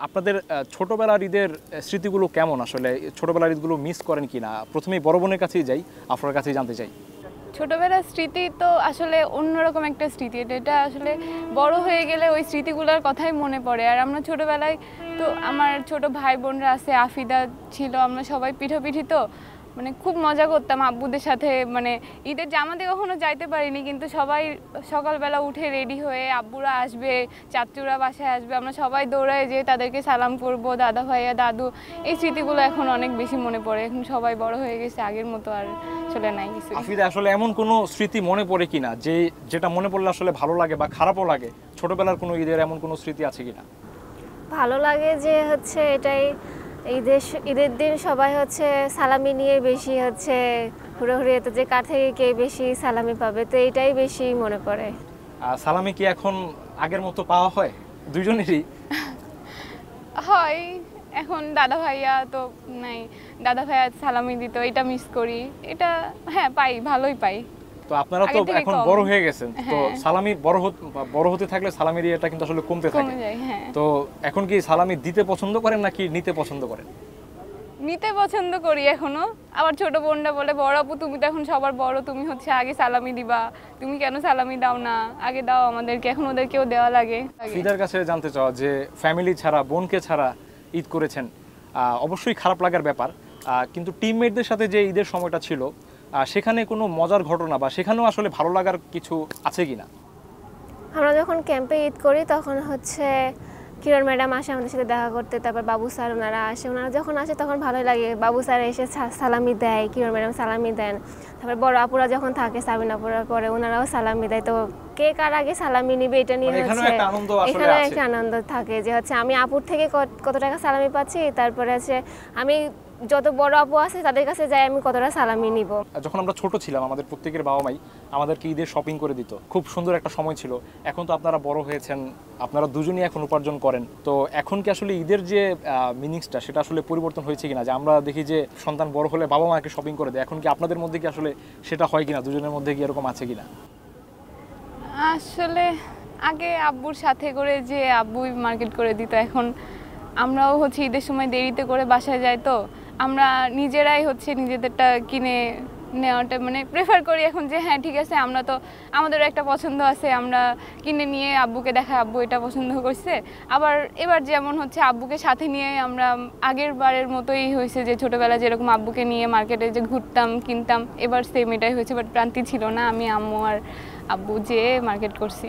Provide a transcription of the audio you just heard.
আপনাদের ছোটবেলার ঈদের স্মৃতিগুলো কেমন আসলে? ছোটবেলার ঈদগুলো মিস করেন কিনা? প্রথমেই বড় বোনের কাছেই যাই, আপনার কাছেই জানতে চাই। ছোটবেলার স্মৃতি তো আসলে অন্যরকম একটা স্মৃতি। এটা আসলে বড় হয়ে গেলে ওই স্মৃতিগুলোর কথাই মনে পড়ে। আর আমরা ছোটবেলায় তো আমার ছোট ভাই বোনরা আছে, আফিদা ছিল, আমরা সবাই পিঠাপিঠি তো মানে খুব মজা করতাম আব্বুদের সাথে। মানে ঈদের জামাতে কখনো যাইতে পারিনি, কিন্তু সবাই সকালবেলা উঠে রেডি হয়ে আব্বুরা আসবে, চাচুরা বাসায় আসবে, আমরা সবাই দৌড়ায় যেয়ে তাদেরকে সালাম করব, দাদা ভাইয়া দাদু। এই স্মৃতিগুলো এখন অনেক বেশি মনে পড়ে। এখন সবাই বড় হয়ে গেছে, আগের মতো আর চলে নাই কিছু। আফিদা, আসলে এমন কোনো স্মৃতি মনে পড়ে কিনা যেটা মনে পড়লে আসলে ভালো লাগে বা খারাপও লাগে? ছোটবেলার কোনো ঈদের এমন কোনো স্মৃতি আছে কিনা? ভালো লাগে যে হচ্ছে এটাই, ঈদের দিন সবাই হচ্ছে সালামি নিয়ে বেশি হচ্ছে হুড়োহুড়ি, তো যে কার থেকে কে বেশি সালামি পাবে, তো এইটাই বেশি মনে পড়ে। সালামি কি এখন আগের মতো পাওয়া হয় দুইজনেরই? হয়, এখন দাদা ভাইয়া তো নাই, দাদা ভাইয়া সালামি দিত, এটা মিস করি। এটা হ্যাঁ পাই, ভালোই পাই। তো আপনারা তো এখন বড় হয়ে গেছেন, তো হ্যাঁ। সালামি বড় হতে থাকলে সালামির ইয়েটা কিন্তু আসলে কমতে থাকে। কমে যায়, হ্যাঁ। তো এখন কি সালামি দিতে পছন্দ করেন নাকি নিতে পছন্দ করেন? নিতে পছন্দ করি এখনো। আবার ছোট বোনরা বলে, বড় আপু তুমি তো এখন সবার বড়, তুমি হচ্ছে আগে সালামি দিবা, তুমি কেন সালামি দাও না, আগে দাও আমাদেরকে। এখন ওদেরকেও দেওয়া লাগে। ফিদার কাছে জানতে চাওয়া যে ফ্যামিলি ছাড়া, বোনকে ছাড়া ঈদ করেছেন, অবশ্যই খারাপ লাগার ব্যাপার, কিন্তু টিমমেটদের সাথে যে ঈদের সময়টা ছিল সেখানে কোনো মজার ঘটনা বা সেখানেও আসলে ভালো লাগার কিছু আছে কিনা? আমরা যখন ক্যাম্পে ঈদ করি তখন হচ্ছে কিরণ ম্যাডাম আসে আমাদের সাথে দেখা করতে, তারপর বাবু স্যার ওনারা আসে। ওনারা যখন আসে তখন ভালোই লাগে, বাবু স্যার এসে সালামি দেয়, কিরণ ম্যাডাম সালামি দেন। তারপর বড় আপুরা যখন থাকে, সাবিনা আপুরা পরে, ওনারাও সালামি দেয়। তো কে কার আগে সালামি নিবে এটা নিয়ে হচ্ছে এখানে একটা আনন্দ থাকে যে হচ্ছে আমি আপুর থেকে কত টাকা সালামি পাচ্ছি, তারপরে আছে আমি যত বড় আপু আছে তাদের কাছে যাই আমি কতটা সালামি নিব। যখন আমরা ছোট ছিলাম আমাদের প্রত্যেকের বাবা মাই আমাদেরকে ঈদের শপিং করে দিত, খুব সুন্দর একটা সময় ছিল। এখন তো আপনারা বড় হয়েছেন, আপনারা দুজনই এখন উপার্জন করেন, তো এখন কি আসলে ঈদের যে মিনিংসটা সেটা আসলে পরিবর্তন হয়েছে কিনা? যে আমরা দেখি যে সন্তান বড় হলে বাবা মাকে শপিং করে দেয়, এখন কি আপনাদের মধ্যে কি আসলে সেটা হয় কিনা? দুজনের মধ্যে কি এরকম আছে কিনা? আসলে আগে আব্বুর সাথে করে যে আব্বুই মার্কেট করে দিত, এখন আমরাও হচ্ছে ঈদের সময় দেরিতে করে বাসায় যাই, তো আমরা নিজেরাই হচ্ছে নিজেদেরটা কিনে নেওয়াটা মানে প্রেফার করি এখন। যে হ্যাঁ ঠিক আছে, আমরা তো আমাদেরও একটা পছন্দ আছে, আমরা কিনে নিয়ে আব্বুকে দেখাই, আব্বু এটা পছন্দ করছে। আবার এবার যেমন হচ্ছে আব্বুকে সাথে নিয়ে আমরা আগের বারের মতোই হয়েছে, যে ছোটোবেলা যেরকম আব্বুকে নিয়ে মার্কেটে যে ঘুরতাম কিনতাম, এবার সেম এটাই হয়েছে। বাট প্রান্তি ছিল না, আমি আম্মু আর আব্বু যেয়ে মার্কেট করছি।